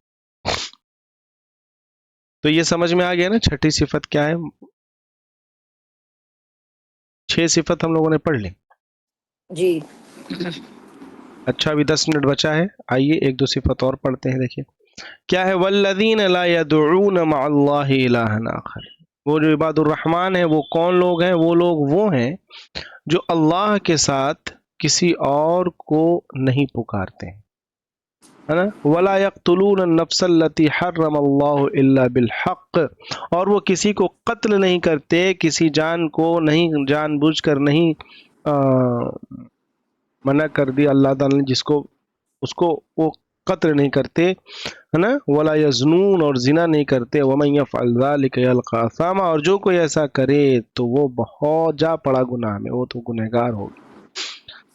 تو یہ سمجھ میں آ گیا نا چھٹی صفت کیا ہے؟ 6 صفت ہم لوگوں نے پڑھ لی۔ جی اچھا ابھی 10 منٹ بچا ہے، آئیے 1-2 صفت اور پڑھتے ہیں۔ دیکھیے کیا ہے، والذین لا يدعون مع اللہ الہ آخر، وہ جو عباد الرحمن ہیں وہ کون لوگ ہیں، وہ لوگ وہ ہیں جو اللہ کے ساتھ کسی اور کو نہیں پکارتے ہیں۔ ہے نا، ولا یقتلون النفس التي حرم اللہ الا بالحق، اور وہ کسی کو قتل نہیں کرتے، کسی جان کو نہیں جان بوجھ کر نہیں منع کر دیا اللہ تعالی نے جس کو، اس کو وہ قتل نہیں کرتے، ہے نا، ولا یزنون، اور زنا نہیں کرتے، ومن یفعل ذلک یلقى اثاما، اور جو کوئی ایسا کرے تو وہ بہت جا پڑا گناہ میں، وہ تو گنہگار ہوگا۔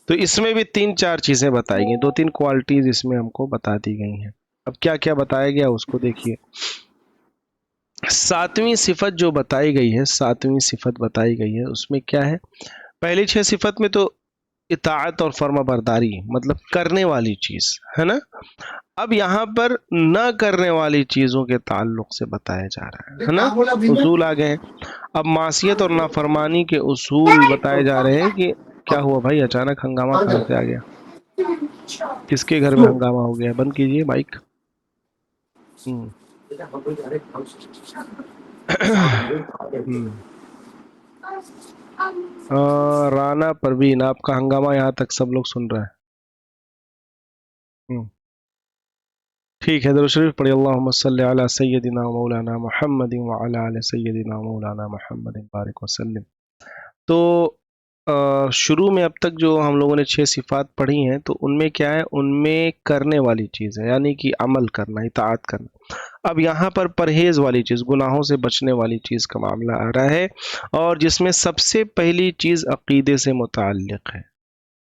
تو اس میں بھی 3-4 چیزیں بتائی گئی، 2-3 کوالٹیز اس میں ہم کو بتا دی گئی ہیں۔ اب کیا کیا بتایا گیا اس کو دیکھیے۔ 7ویں صفت جو بتائی گئی ہے، 7ویں صفت بتائی گئی ہے، اس میں کیا ہے؟ پہلی 6 صفت میں تو اطاعت اور فرما برداری، مطلب کرنے والی چیز ہے نا۔ اب یہاں پر نہ کرنے والی چیزوں کے تعلق سے بتایا جا رہا ہے نا، اصول آ گئے ہیں۔ اب معصیت اور نافرمانی کے اصول بتائے جا رہے ہیں کہ کیا ہوا بھائی، اچانک ہنگامہ کہاں سے آ گیا؟ کس کے گھر میں ہنگامہ ہو گیا؟ بند کیجئے مائک۔ رانا پروین، آپ کا ہنگامہ یہاں تک سب لوگ سن رہے ہیں۔ ٹھیک ہے، درود شریف پڑھی، اللہم صلی علی سیدنا مولانا محمد وعلی آل سیدنا مولانا محمد بارک وسلم۔ تو شروع میں اب تک جو ہم لوگوں نے 6 صفات پڑھی ہیں، تو ان میں کیا ہے؟ ان میں کرنے والی چیز ہے، یعنی کہ عمل کرنا، اطاعت کرنا۔ اب یہاں پر پرہیز والی چیز، گناہوں سے بچنے والی چیز کا معاملہ آ رہا ہے، اور جس میں سب سے پہلی چیز عقیدے سے متعلق ہے،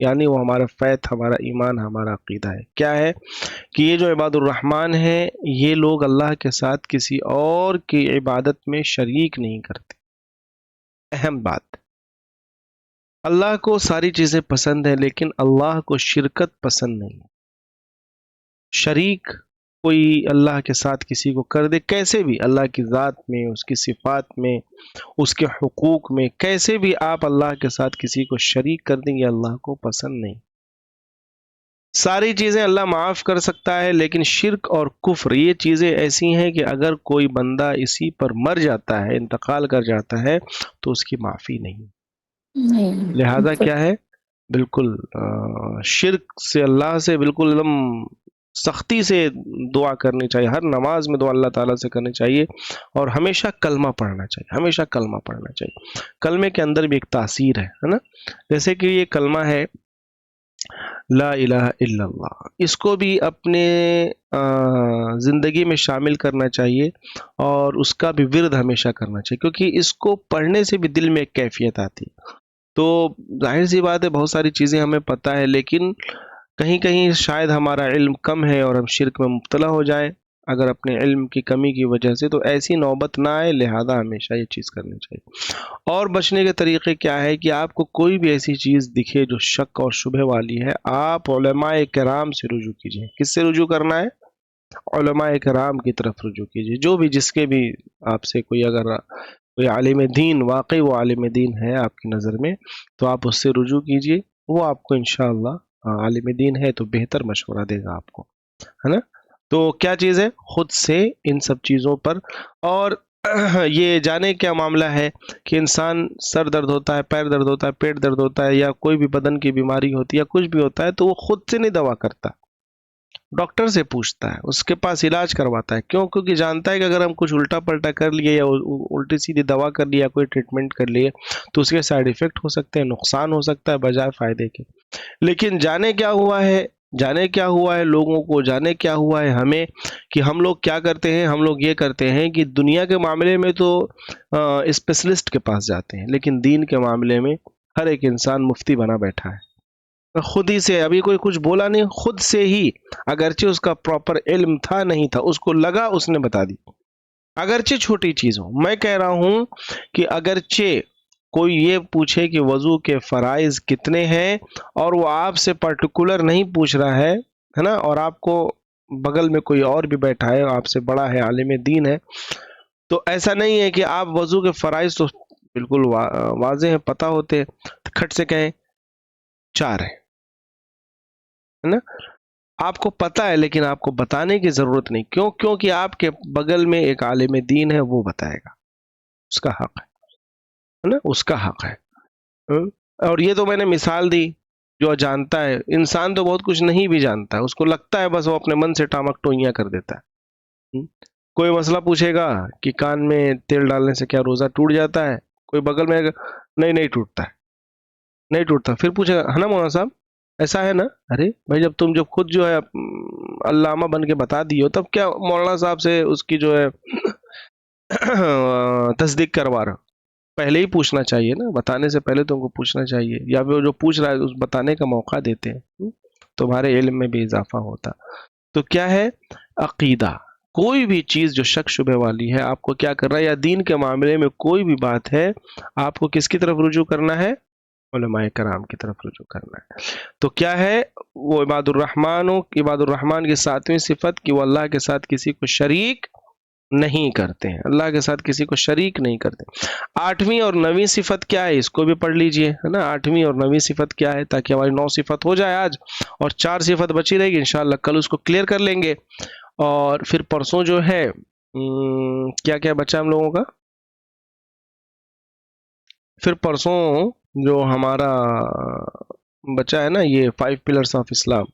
یعنی وہ ہمارا فیت، ہمارا ایمان، ہمارا عقیدہ ہے۔ کیا ہے کہ یہ جو عباد الرحمن ہیں، یہ لوگ اللہ کے ساتھ کسی اور کی عبادت میں شریک نہیں کرتے۔ اہم بات، اللہ کو ساری چیزیں پسند ہیں، لیکن اللہ کو شرکت پسند نہیں۔ شریک کوئی اللہ کے ساتھ کسی کو کر دے، کیسے بھی، اللہ کی ذات میں، اس کی صفات میں، اس کے حقوق میں، کیسے بھی آپ اللہ کے ساتھ کسی کو شریک کر دیں گے، اللہ کو پسند نہیں۔ ساری چیزیں اللہ معاف کر سکتا ہے، لیکن شرک اور کفر یہ چیزیں ایسی ہیں کہ اگر کوئی بندہ اسی پر مر جاتا ہے، انتقال کر جاتا ہے، تو اس کی معافی نہیں۔ لہذا کیا ہے؟ بالکل شرک سے اللہ سے بالکل ایک دم سختی سے دعا کرنی چاہیے، ہر نماز میں دعا اللہ تعالیٰ سے کرنی چاہیے، اور ہمیشہ کلمہ پڑھنا چاہیے، ہمیشہ کلمہ پڑھنا چاہیے۔ کلمے کے اندر بھی ایک تاثیر ہے نا، جیسے کہ یہ کلمہ ہے لا الہ الا اللہ، اس کو بھی اپنے زندگی میں شامل کرنا چاہیے، اور اس کا بھی ورد ہمیشہ کرنا چاہیے، کیونکہ اس کو پڑھنے سے بھی دل میں ایک کیفیت آتی ہے۔ تو ظاہر سی بات ہے، بہت ساری چیزیں ہمیں پتہ ہے، لیکن کہیں کہیں شاید ہمارا علم کم ہے اور ہم شرک میں مبتلا ہو جائیں اگر اپنے علم کی کمی کی وجہ سے، تو ایسی نوبت نہ آئے، لہذا ہمیشہ یہ چیز کرنی چاہیے۔ اور بچنے کے طریقے کیا ہے کہ آپ کو کوئی بھی ایسی چیز دکھے جو شک اور شبہ والی ہے، آپ علماء کرام سے رجوع کیجئے۔ کس سے رجوع کرنا ہے؟ علماء کرام کی طرف رجوع کیجئے، جو بھی جس کے بھی آپ سے کوئی اگر کوئی عالم دین، واقعی وہ عالم دین ہے آپ کی نظر میں، تو آپ اس سے رجوع کیجئے، وہ آپ کو انشاءاللہ عالم دین ہے تو بہتر مشورہ دے گا آپ کو، ہے نا۔ تو کیا چیز ہے؟ خود سے ان سب چیزوں پر، اور یہ جانے کیا معاملہ ہے کہ انسان سر درد ہوتا ہے، پیر درد ہوتا ہے، پیٹ درد ہوتا ہے، یا کوئی بھی بدن کی بیماری ہوتی ہے، یا کچھ بھی ہوتا ہے، تو وہ خود سے نہیں دوا کرتا، ڈاکٹر سے پوچھتا ہے، اس کے پاس علاج کرواتا ہے۔ کیوں؟ کیونکہ جانتا ہے کہ اگر ہم کچھ الٹا پلٹا کر لیے، یا الٹی سیدھی دوا کر لیا، کوئی ٹریٹمنٹ کر لیے، تو اس کے سائیڈ ایفیکٹ ہو سکتے ہیں، نقصان ہو سکتا ہے بجائے فائدے کے۔ لیکن جانے کیا ہوا ہے، جانے کیا ہوا ہے لوگوں کو، جانے کیا ہوا ہے ہمیں، کہ ہم لوگ کیا کرتے ہیں؟ ہم لوگ یہ کرتے ہیں کہ دنیا کے معاملے میں تو اسپیشلسٹ کے پاس جاتے ہیں، لیکن دین کے معاملے میں ہر ایک انسان مفتی بنا بیٹھا ہے، خود ہی سے۔ ابھی کوئی کچھ بولا نہیں، خود سے ہی، اگرچہ اس کا پراپر علم تھا نہیں تھا، اس کو لگا، اس نے بتا دی، اگرچہ چھوٹی چیز ہو۔ میں کہہ رہا ہوں کہ اگرچہ کوئی یہ پوچھے کہ وضو کے فرائض کتنے ہیں، اور وہ آپ سے پرٹیکولر نہیں پوچھ رہا ہے نا، اور آپ کو بغل میں کوئی اور بھی بیٹھا ہے، آپ سے بڑا ہے، عالم دین ہے، تو ایسا نہیں ہے کہ آپ وضو کے فرائض تو بالکل واضح ہیں، پتہ ہوتے، کھٹ سے کہیں 4 ہیں، ہے نا، آپ کو پتہ ہے، لیکن آپ کو بتانے کی ضرورت نہیں۔ کیوں؟ کیونکہ آپ کے بغل میں ایک عالم دین ہے، وہ بتائے گا، اس کا حق ہے نا، اس کا حق ہے۔ اور یہ تو میں نے مثال دی، جو جانتا ہے. انسان تو بہت کچھ نہیں بھی جانتا ہے, اس کو لگتا ہے بس وہ اپنے من سے ٹامک ٹوئیاں کر دیتا ہے. کوئی مسئلہ پوچھے گا کہ کان میں تیل ڈالنے سے کیا روزہ ٹوٹ جاتا ہے, کوئی بغل میں نہیں ٹوٹتا ہے, نہیں ٹوٹتا. پھر پوچھے گا ہے نا مولانا صاحب ایسا ہے نا, ارے بھائی جب تم خود جو ہے علامہ بن کے بتا دیو تب کیا مولانا صاحب سے اس کی جو ہے تصدیق کروا رہا. پہلے ہی پوچھنا چاہیے نا, بتانے سے پہلے تم کو پوچھنا چاہیے, یا پھر جو پوچھ رہا ہے اس بتانے کا موقع دیتے ہیں, تمہارے علم میں بھی اضافہ ہوتا. تو کیا ہے عقیدہ, کوئی بھی چیز جو شک شبہ والی ہے آپ کو کیا کرنا ہے, یا دین کے معاملے میں کوئی بھی بات ہے آپ کو کس کی طرف رجوع کرنا ہے, علماء کرام کی طرف رجوع کرنا ہے. تو کیا ہے وہ عباد الرحمن کی 7ویں صفت کہ وہ اللہ کے ساتھ کسی کو شریک نہیں کرتے ہیں, اللہ کے ساتھ کسی کو شریک نہیں کرتے. 8ویں اور 9ویں صفت کیا ہے اس کو بھی پڑھ لیجئے, ہے نا. 8ویں اور 9ویں صفت کیا ہے, تاکہ ہماری 9 صفت ہو جائے آج, اور 4 صفت بچی رہے گی انشاءاللہ, کل اس کو کلیئر کر لیں گے. اور پھر پرسوں جو ہے کیا کیا بچا ہم لوگوں کا, پھر پرسوں جو ہمارا بچا ہے نا یہ 5 پلرز آف اسلام,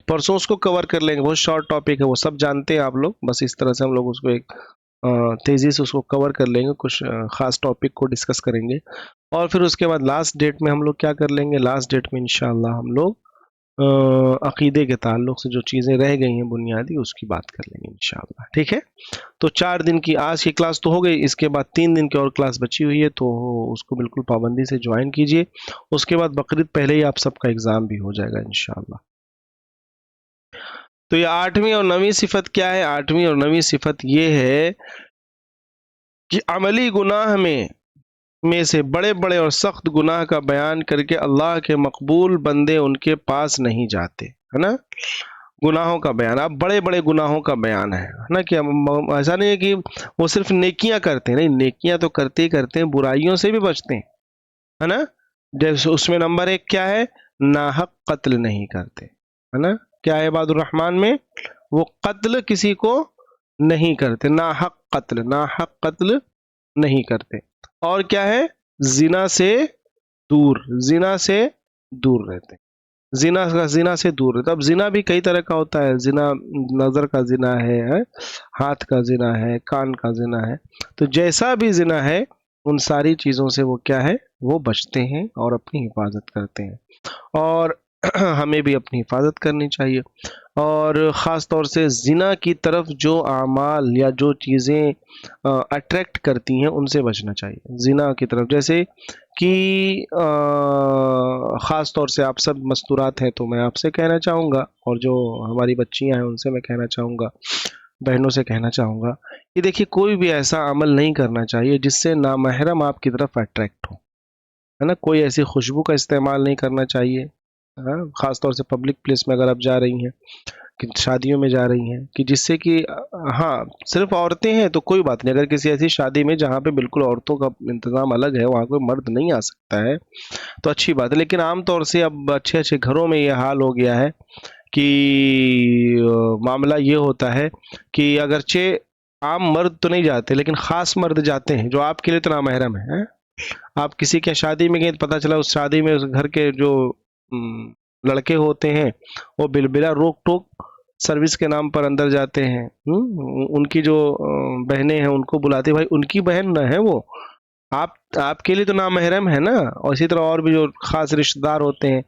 پرسوں اس کو کور کر لیں گے. بہت شارٹ ٹاپک ہے, وہ سب جانتے ہیں آپ لوگ, بس اس طرح سے ہم لوگ اس کو ایک تیزی سے اس کو کور کر لیں گے, کچھ خاص ٹاپک کو ڈسکس کریں گے. اور پھر اس کے بعد لاسٹ ڈیٹ میں ہم لوگ کیا کر لیں گے, لاسٹ ڈیٹ میں انشاءاللہ ہم لوگ عقیدے کے تعلق سے جو چیزیں رہ گئی ہیں بنیادی اس کی بات کر لیں گے انشاءاللہ. ٹھیک ہے, تو 4 دن کی آج کی کلاس تو ہو گئی, اس کے بعد 3 دن کی اور کلاس بچی ہوئی ہے, تو اس کو بالکل پابندی سے جوائن کیجئے. اس کے بعد بقرعید پہلے ہی آپ سب کا ایگزام بھی ہو جائے گا انشاءاللہ. تو یہ 8ویں اور 9ویں صفت کیا ہے, 8ویں اور 9ویں صفت یہ ہے کہ عملی گناہ میں سے بڑے بڑے اور سخت گناہ کا بیان کر کے اللہ کے مقبول بندے ان کے پاس نہیں جاتے, ہے نا. گناہوں کا بیان, اب بڑے بڑے گناہوں کا بیان ہے نا, کہ ایسا نہیں ہے کہ وہ صرف نیکیاں کرتے ہیں, نہیں, نیکیاں تو کرتے ہی کرتے ہیں, برائیوں سے بھی بچتے ہیں, ہے نا. جیسے اس میں نمبر 1 کیا ہے, ناحق قتل نہیں کرتے, ہے نا. کیا ہے عباد الرحمن میں, وہ قتل کسی کو نہیں کرتے, ناحق قتل نہیں کرتے. اور کیا ہے, زنا سے دور رہتے, زنا سے دور رہتے. اب زنا بھی کئی طرح کا ہوتا ہے, زنا نظر کا زنا ہے, ہاتھ کا زنا ہے, کان کا زنا ہے. تو جیسا بھی زنا ہے ان ساری چیزوں سے وہ کیا ہے, وہ بچتے ہیں اور اپنی حفاظت کرتے ہیں. اور ہمیں بھی اپنی حفاظت کرنی چاہیے. اور خاص طور سے زنا کی طرف جو اعمال یا جو چیزیں اٹریکٹ کرتی ہیں ان سے بچنا چاہیے زنا کی طرف. جیسے کہ خاص طور سے آپ سب مستورات ہیں تو میں آپ سے کہنا چاہوں گا, اور جو ہماری بچیاں ہیں ان سے میں کہنا چاہوں گا, بہنوں سے کہنا چاہوں گا کہ دیکھیے کوئی بھی ایسا عمل نہیں کرنا چاہیے جس سے نامحرم آپ کی طرف اٹریکٹ ہو, ہے نا. کوئی ایسی خوشبو کا استعمال نہیں کرنا چاہیے, خاص طور سے پبلک پلیس میں اگر آپ جا رہی ہیں, شادیوں میں جا رہی ہیں, کہ جس سے کہ ہاں صرف عورتیں ہیں تو کوئی بات نہیں, اگر کسی ایسی شادی میں جہاں پہ بالکل عورتوں کا انتظام الگ ہے, وہاں کوئی مرد نہیں آ سکتا ہے تو اچھی بات ہے. لیکن عام طور سے اب اچھے گھروں میں یہ حال ہو گیا ہے کہ معاملہ یہ ہوتا ہے کہ اگرچہ عام مرد تو نہیں جاتے لیکن خاص مرد جاتے ہیں جو آپ کے لیے تو نامحرم ہے. آپ کسی کے شادی میں گئے, پتہ چلا اس شادی میں اس گھر کے جو لڑکے ہوتے ہیں وہ بلا روک ٹوک سروس کے نام پر اندر جاتے ہیں, ان کی جو بہنیں ہیں ان کو بلاتے, بھائی ان کی بہن نہ ہے وہ, آپ کے لیے تو نامحرم ہے نا. اور اسی طرح اور بھی جو خاص رشتہ دار ہوتے ہیں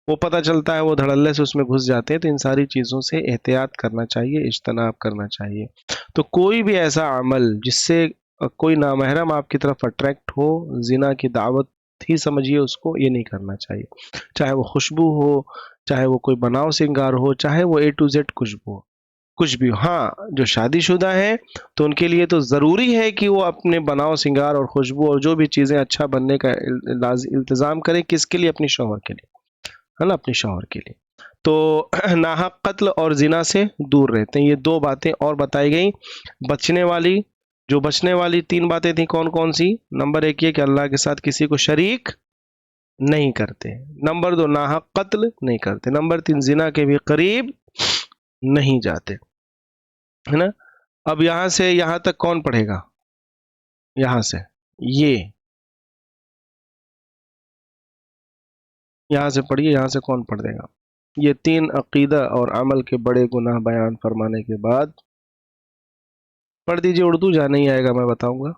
وہ پتہ چلتا ہے وہ دھڑلے سے اس میں گھس جاتے ہیں. تو ان ساری چیزوں سے احتیاط کرنا چاہیے, اجتناب کرنا چاہیے. تو کوئی بھی ایسا عمل جس سے کوئی نامحرم آپ کی طرف اٹریکٹ ہو, زنا کی دعوت ہی سمجھیے اس کو, یہ نہیں کرنا چاہیے. چاہے وہ خوشبو ہو, چاہے وہ کوئی بناؤ سنگار ہو, چاہے وہ A to Z کچھ بھی ہو. ہاں جو شادی شدہ ہیں تو ان کے لیے تو ضروری ہے کہ وہ اپنے بناؤ سنگار اور خوشبو اور جو بھی چیزیں اچھا بننے کا التزام کریں, کس کے لیے, اپنی شوہر کے لیے, ہے نا, اپنے شوہر کے لیے. تو ناحق قتل اور زنا سے دور رہتے ہیں. یہ 2 باتیں اور بتائی گئیں. بچنے والی 3 باتیں تھیں, کون کون سی. نمبر 1 یہ کہ اللہ کے ساتھ کسی کو شریک نہیں کرتے. نمبر 2 ناحق قتل نہیں کرتے. نمبر 3 زنا کے بھی قریب نہیں جاتے, ہے نا. اب یہاں سے یہاں تک کون پڑھے گا, یہاں سے یہ یہاں سے پڑھیے، یہاں سے کون پڑھ دے گا؟ یہ 3 عقیدہ اور عمل کے بڑے گناہ بیان فرمانے کے بعد پڑھ دیجئے، اردو جہاں نہیں آئے گا میں بتاؤں گا.